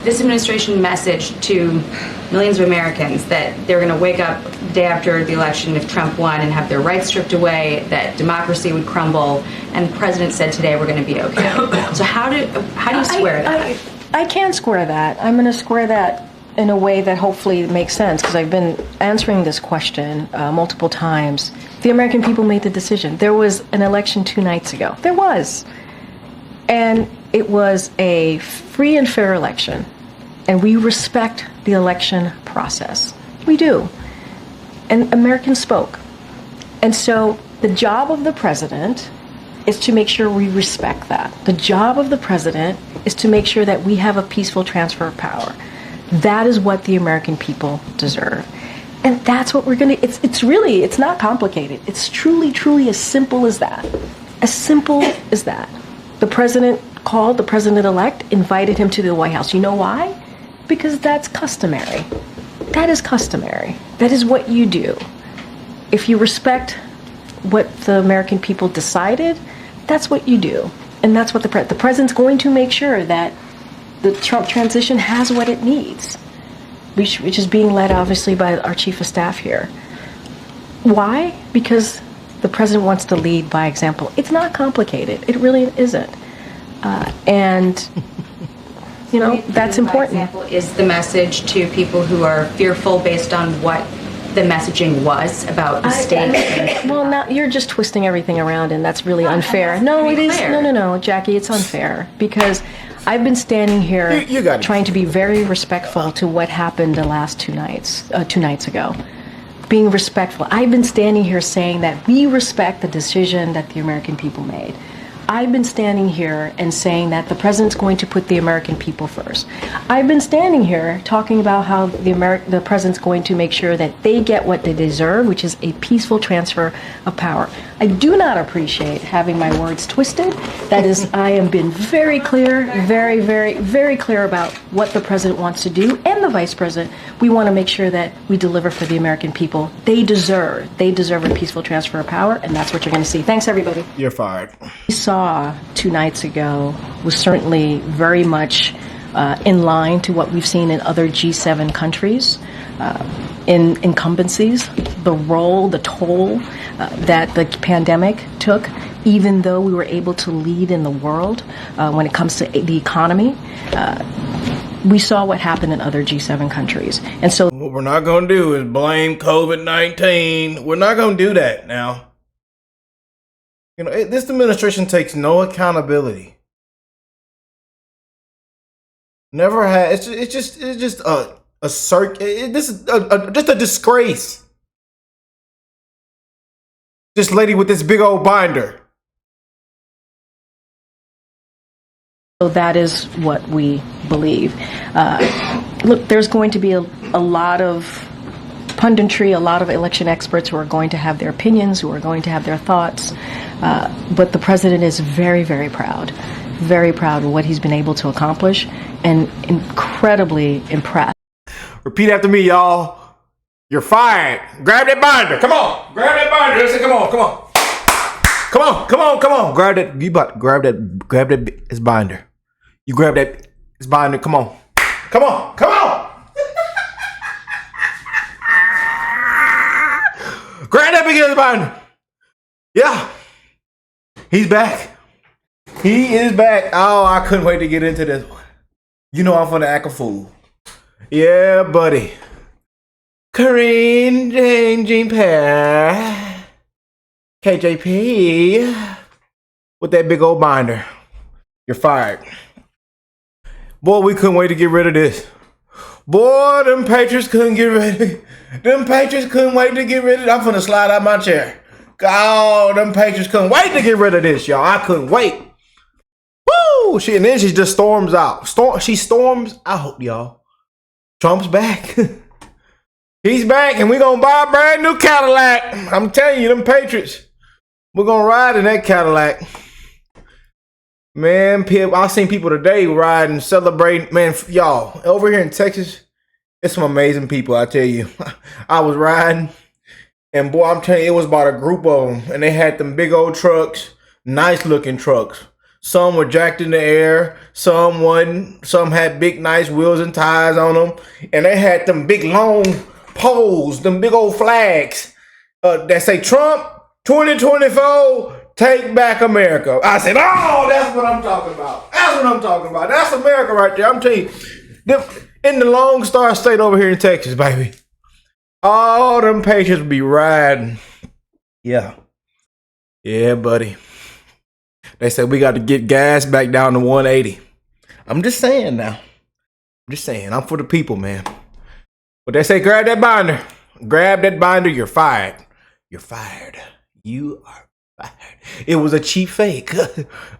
This administration message to millions of Americans that they're going to wake up the day after the election if Trump won and have their rights stripped away, that democracy would crumble, and the president said today we're going to be okay. So how do you square that? I can square that. I'm going to square that in a way that hopefully makes sense, because I've been answering this question multiple times. The American people made the decision. There was an election 2 nights ago. There was. And it was a free and fair election, and we respect the election process. We do. And Americans spoke. And so the job of the president is to make sure we respect that. The job of the president is to make sure that we have a peaceful transfer of power. That is what the American people deserve. And that's what we're going to, it's not complicated. It's truly as simple as that. As simple as that. The president called the president-elect, invited him to the White House. You know why? Because that's customary. That is customary. That is what you do. If you respect what the American people decided, that's what you do. And that's what the president's going to make sure that the Trump transition has what it needs, which is being led obviously by our chief of staff here. Why? Because the president wants to lead by example. It's not complicated. It really isn't. And, you know, that's important. By example, is the message to people who are fearful based on what the messaging was about the state? Well, now you're just twisting everything around, and that's really unfair. No, it is. No, Jackie, it's unfair, because I've been standing here trying to be very respectful to what happened the last 2 nights ago. Being respectful. I've been standing here saying that we respect the decision that the American people made. I've been standing here and saying that the president's going to put the American people first. I've been standing here talking about how the president's going to make sure that they get what they deserve, which is a peaceful transfer of power. I do not appreciate having my words twisted. That is, I have been very clear, very clear about what the president wants to do, and the vice president. We want to make sure that we deliver for the American people. They deserve a peaceful transfer of power, and that's what you're going to see. Thanks, everybody. You're fired. We saw 2 nights ago was certainly very much in line to what we've seen in other G7 countries, in incumbencies, the role, the toll that the pandemic took, even though we were able to lead in the world when it comes to the economy. We saw what happened in other G7 countries. And so what we're not going to do is blame COVID-19. We're not going to do that now. You know, this administration takes no accountability. Never had. It's just a circus. This is just a disgrace. This lady with this big old binder. So that is what we believe. Look, there's going to be a lot of punditry, a lot of election experts who are going to have their opinions, who are going to have their thoughts. But the president is very proud of what he's been able to accomplish, and incredibly impressed. Repeat after me, y'all. You're fired. Grab that binder. Come on. Grab that binder. Listen, come on. Grab that. Grab that. It's binder. You grab that. It's binder. Come on. Grab that big ass binder. Yeah. He's back. He is back. Oh, I couldn't wait to get into this one. You know I'm finna act a fool. Yeah, buddy. Karine Jean-Pierre. KJP. With that big old binder. You're fired. Boy, we couldn't wait to get rid of this. Boy, them Patriots couldn't get rid. Them Patriots couldn't wait to get rid of it. I'm finna slide out my chair. Oh, them Patriots couldn't wait to get rid of this, y'all. I couldn't wait. Woo! And then she just storms out. She storms out, y'all. Trump's back. He's back, and we're gonna buy a brand new Cadillac. I'm telling you, them Patriots. We're gonna ride in that Cadillac. Man, I've seen people today riding, celebrating. Man, y'all, over here in Texas, it's some amazing people, I tell you. I was riding, and boy, I'm telling you, it was about a group of them, and they had them big old trucks, nice looking trucks. Some were jacked in the air. Some wasn't. Some had big, nice wheels and tires on them. And they had them big, long poles, them big old flags that say Trump 2024, take back America. I said, oh, that's what I'm talking about. That's what I'm talking about. That's America right there. I'm telling you, in the Lone Star State over here in Texas, baby, all them Patriots be riding. Yeah. Yeah, buddy. They said we got to get gas back down to 180. I'm just saying now. I'm just saying. I'm for the people, man. But they say grab that binder. Grab that binder. You're fired. You're fired. You are fired. It was a cheap fake.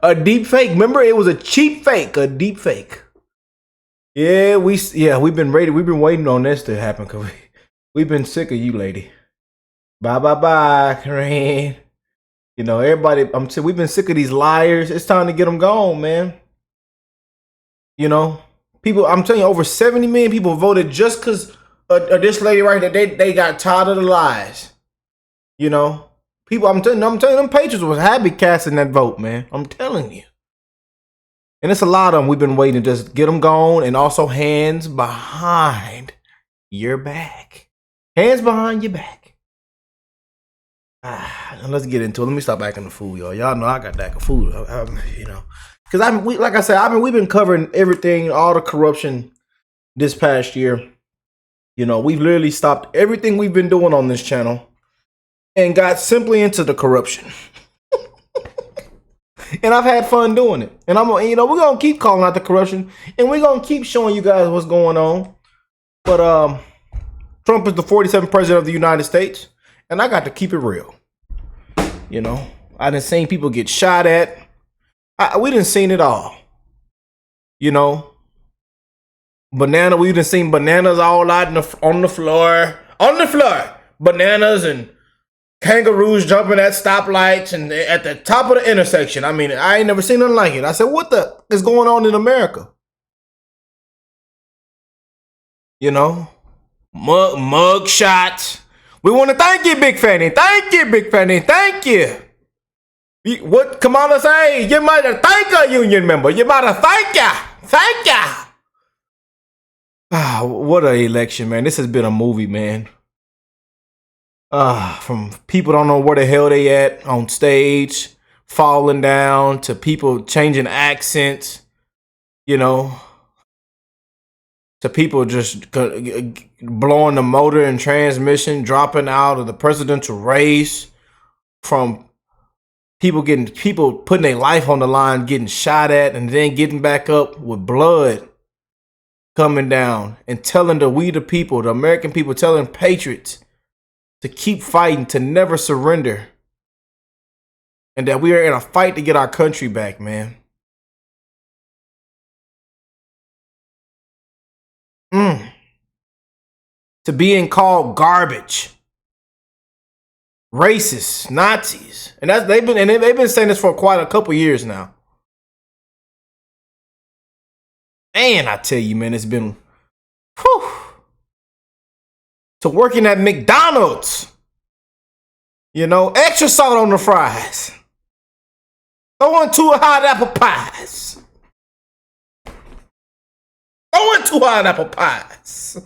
A deep fake. Remember, it was a cheap fake. A deep fake. Yeah, we've been waiting on this to happen because we've been sick of you, lady. Bye, Karine. You know, everybody, we've been sick of these liars. It's time to get them gone, man. You know, people, I'm telling you, over 70 million people voted just because of this lady right there. They got tired of the lies. You know, people, I'm telling you, them Patriots was happy casting that vote, man. I'm telling you. And it's a lot of them we've been waiting to just get them gone, and also hands behind your back. Hands behind your back. Let's get into it. Let me stop acting the fool, y'all. Y'all know I got to act a fool, you know. Because like I said, we've been covering everything, all the corruption this past year. You know, we've literally stopped everything we've been doing on this channel and got simply into the corruption. And I've had fun doing it. And we're gonna keep calling out the corruption, and we're gonna keep showing you guys what's going on. But Trump is the 47th president of the United States. And I got to keep it real. You know, I done seen people get shot at. We done seen it all. You know, we done seen bananas all out on the floor. On the floor. Bananas and kangaroos jumping at stoplights and at the top of the intersection. I mean, I ain't never seen nothing like it. I said, what the is going on in America? You know, mug shots. We want to thank you, Big Fanny. Thank you, Big Fanny. Thank you. What Kamala say? You might have thank a union member. You might have thank ya. Thank ya. Ah, what an election, man. This has been a movie, man. From people don't know where the hell they at on stage, falling down, to people changing accents, you know, to people just blowing the motor and transmission, dropping out of the presidential race, from people putting their life on the line, getting shot at, and then getting back up with blood coming down, and telling the people, the American people, telling patriots to keep fighting, to never surrender, and that we are in a fight to get our country back, man. To being called garbage, racists, Nazis, and they've been saying this for quite a couple years now. And I tell you, man, it's been to working at McDonald's. You know, extra salt on the fries. Throwing 2 hot apple pies. Throwing 2 hot apple pies.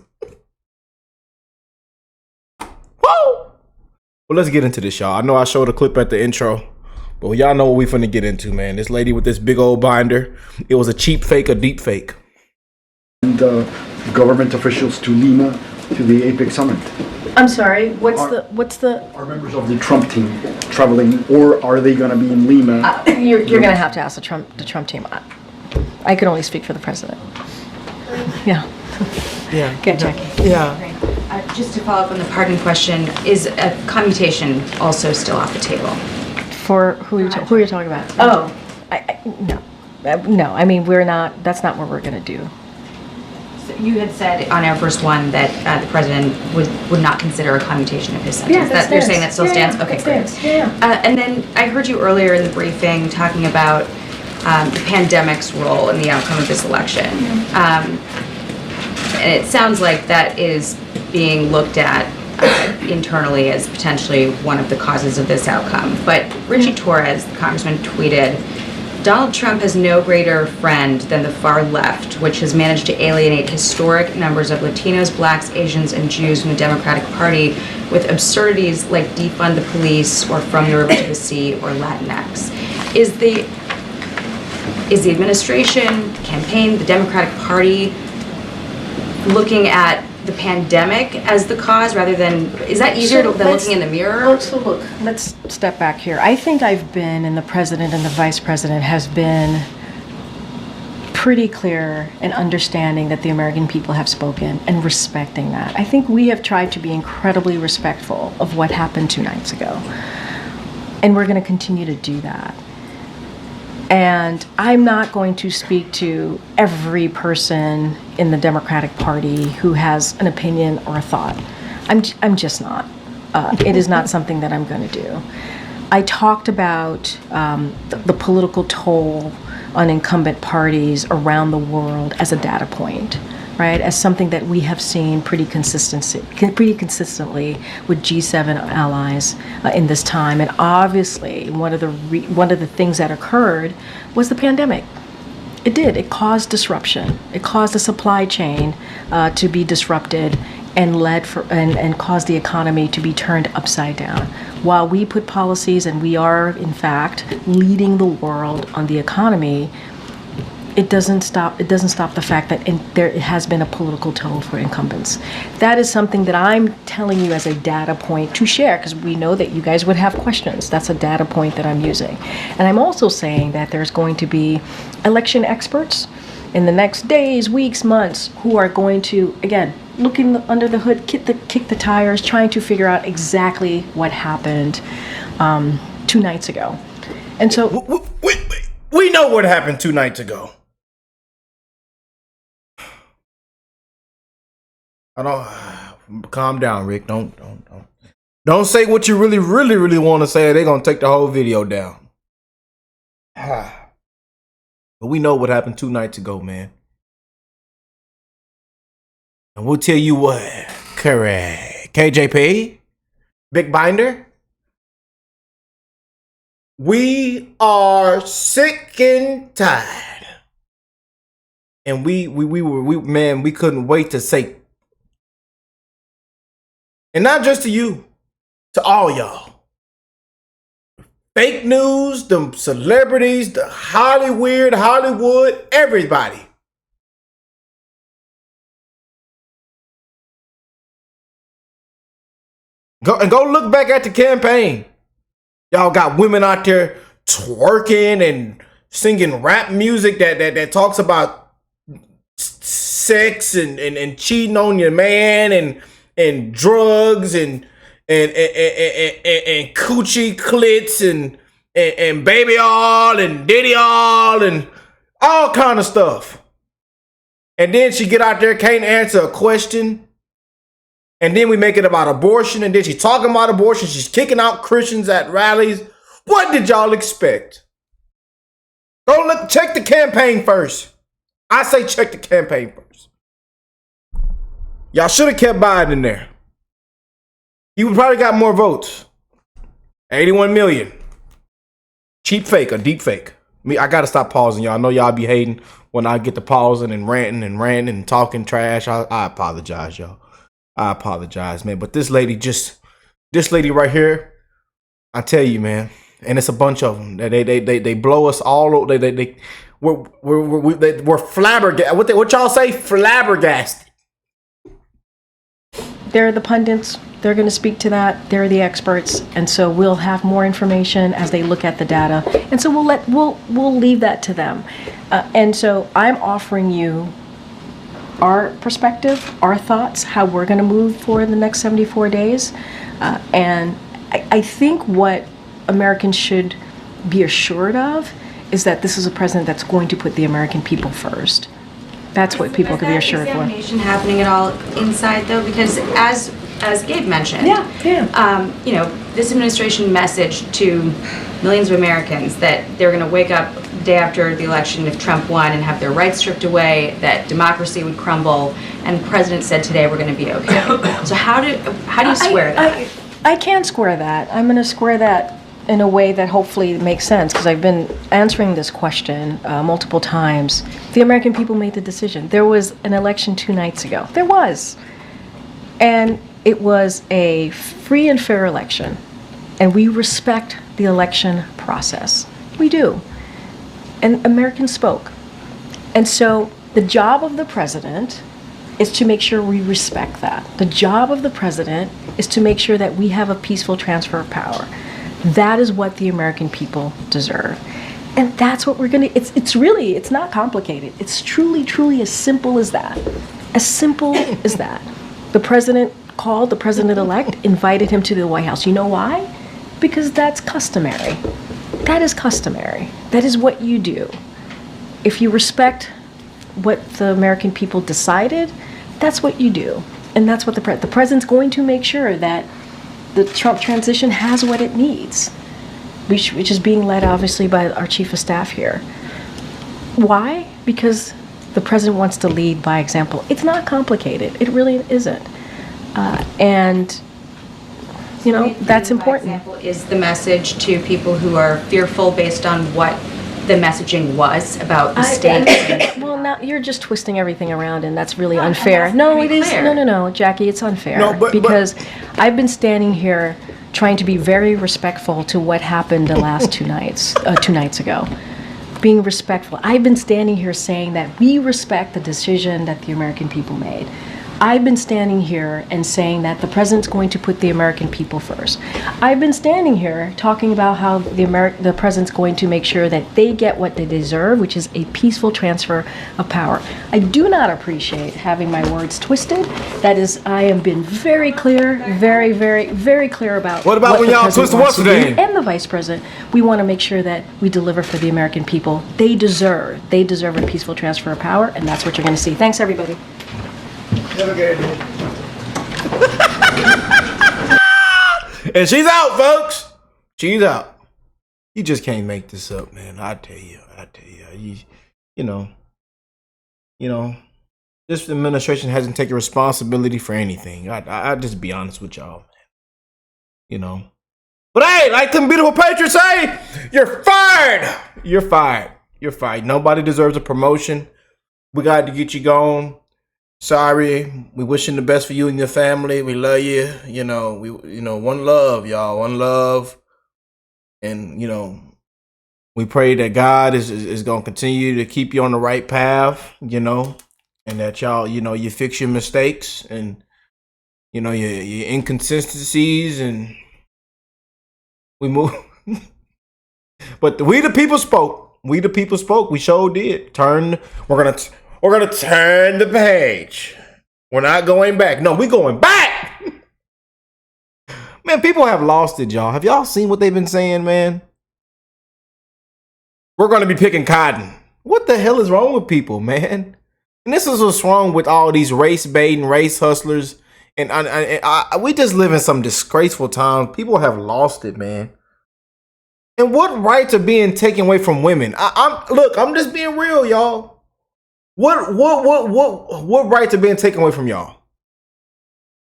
Woo! Well, let's get into this, y'all. I know I showed a clip at the intro, but y'all know what we finna get into, man. This lady with this big old binder. It was a cheap fake, a deep fake. And government officials to Lima to the APEC summit. I'm sorry, what's the Are members of the Trump team traveling, or are they going to be in Lima? you're going to have to ask the Trump team. I can only speak for the president. Yeah. Yeah. Good, Jackie. Yeah. Just to follow up on the pardon question, is a commutation also still off the table? For who are you talking about? Oh, no. I mean, we're not. That's not what we're going to do. So you had said on Air Force One that the president would not consider a commutation of his sentence. Yeah, you're saying that still stands? Yeah, okay, great. great. Yeah. And then I heard you earlier in the briefing talking about the pandemic's role in the outcome of this election. And it sounds like that is being looked at internally as potentially one of the causes of this outcome. But Richie Torres, the congressman, tweeted Donald Trump has no greater friend than the far left, which has managed to alienate historic numbers of Latinos, blacks, Asians, and Jews from the Democratic Party with absurdities like defund the police or from the river to the sea or Latinx. Is the administration, the campaign, the Democratic Party looking at the pandemic as the cause rather than, is that easier than looking in the mirror? So look, let's step back here. I think I've been, and the president and the vice president has been pretty clear in understanding that the American people have spoken and respecting that. I think we have tried to be incredibly respectful of what happened 2 nights ago. And we're going to continue to do that. And I'm not going to speak to every person in the Democratic Party who has an opinion or a thought. I'm just not. It is not something that I'm going to do. I talked about the political toll on incumbent parties around the world as a data point, right? As something that we have seen pretty consistently with G7 allies in this time. And obviously, one of the things that occurred was the pandemic. It did. It caused disruption. It caused the supply chain to be disrupted and and caused the economy to be turned upside down. While we put policies, and we are in fact leading the world on the economy, it doesn't stop the fact that there has been a political toll for incumbents. That is something that I'm telling you as a data point to share, because we know that you guys would have questions. That's a data point that I'm using. And I'm also saying that there's going to be election experts in the next days, weeks, months, who are going to, again, looking under the hood, kick the tires, trying to figure out exactly what happened 2 nights ago. And so we know what happened 2 nights ago. Calm down, Rick. Don't say what you really want to say. They're gonna take the whole video down. But we know what happened 2 nights ago, man. And we'll tell you what, correct. KJP, Big Binder. We are sick and tired, and we couldn't wait to say. And not just to you, to all y'all. Fake news, the celebrities, the Hollywood, everybody. Go look back at the campaign. Y'all got women out there twerking and singing rap music that talks about sex and cheating on your man and drugs and coochie clits and baby all and diddy all and all kind of stuff. And then she get out there, can't answer a question. And then we make it about abortion. And then she's talking about abortion. She's kicking out Christians at rallies. What did y'all expect? Go look, check the campaign first. I say check the campaign first. Y'all should have kept Biden in there. He would probably got more votes. 81 million. Cheap fake or deep fake. I gotta stop pausing, y'all. I know y'all be hating when I get to pausing and ranting and talking trash. I apologize, y'all. I apologize, man. But this lady right here, I tell you, man, and it's a bunch of them. They blow us all over. We're flabbergasted. What y'all say? Flabbergasted. they're the pundits. They're going to speak to that. They're the experts, and so we'll have more information as they look at the data. And so we'll leave that to them. And so I'm offering you our perspective, our thoughts, how we're going to move forward the next 74 days. And I think what Americans should be assured of is that this is a president that's going to put the American people first. That's what people can be assured for. Is examination happening at all inside, though? Because as Gabe mentioned, this administration messaged to millions of Americans that they're going to wake up the day after the election if Trump won and have their rights stripped away, that democracy would crumble, and the president said today we're going to be okay. So how do you square that? I can't square that. I'm going to square that in a way that hopefully makes sense, because I've been answering this question multiple times. The American people made the decision. There was an election 2 nights ago. There was. And it was a free and fair election. And we respect the election process. We do. And Americans spoke. And so the job of the president is to make sure we respect that. The job of the president is to make sure that we have a peaceful transfer of power. That is what the American people deserve. And that's what we're going to, it's not complicated. It's truly as simple as that. As simple as that. The president called the president-elect, invited him to the White House. You know why? Because that's customary. That is customary. That is what you do. If you respect what the American people decided, that's what you do. And that's what the president's going to make sure that the Trump transition has what it needs, which is being led obviously by our chief of staff here. Why? Because the president wants to lead by example. It's not complicated. It really isn't. And you know, that's important. By example is the message to people who are fearful based on what the messaging was about the stakes. Well, now you're just twisting everything around, and that's really unfair. No, it is. No, Jackie, it's unfair. No, because I've been standing here trying to be very respectful to what happened the last 2 nights, 2 nights ago. Being respectful. I've been standing here saying that we respect the decision that the American people made. I've been standing here and saying that the president's going to put the American people first. I've been standing here talking about how the president's going to make sure that they get what they deserve, which is a peaceful transfer of power. I do not appreciate having my words twisted. That is, I am been very clear, very clear about what when y'all twisted what's today? And the vice president. We want to make sure that we deliver for the American people. They deserve a peaceful transfer of power, and that's what you're going to see. Thanks, everybody. And she's out, folks. She's out. You just can't make this up, man. I tell you. You know, this administration hasn't taken responsibility for anything. I just be honest with y'all, man. You know. But hey, like them beautiful patriots say, you're fired. You're fired. You're fired. Nobody deserves a promotion. We got to get you going. Sorry, we wishing the best for you and your family. We love you. One love, y'all. One love. And, we pray that God is going to continue to keep you on the right path, and that y'all, you fix your mistakes and, your inconsistencies, and we move. But we the people spoke. We the people spoke. We sure did. We're gonna turn the page. We're not going back. No, we're going back. Man, people have lost it, y'all. Have y'all seen what they've been saying, man? We're gonna be picking cotton. What the hell is wrong with people, man? And this is what's wrong with all these race baiting, race hustlers. And we just live in some disgraceful times. People have lost it, man. And what rights are being taken away from women? I'm just being real, y'all. What rights are being taken away from y'all?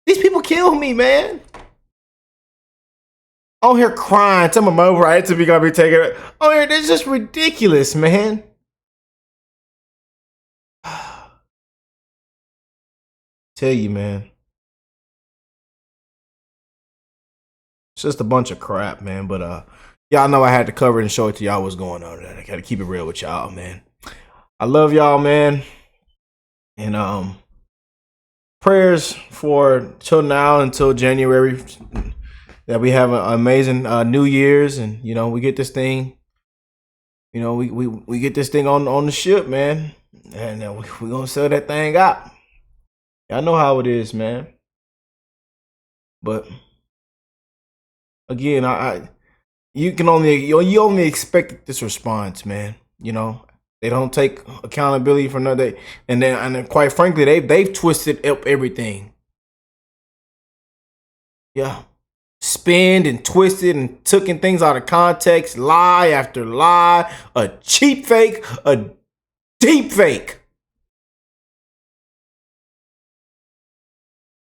These people kill me, man. On here crying, some of my rights are gonna be taken. On here, that's just ridiculous, man. Tell you, man. It's just a bunch of crap, man. But y'all know I had to cover it and show it to y'all what's going on. I gotta keep it real with y'all, man. I love y'all, man. And prayers for till now until January that we have an amazing New Year's, and we get this thing. We get this thing on the ship, man, and we're gonna sell that thing out. Y'all know how it is, man. But again, you only expect this response, man. They don't take accountability for nothing, and quite frankly, they've twisted up everything. Yeah, spinned and twisted and taken things out of context, lie after lie, a cheap fake, a deep fake.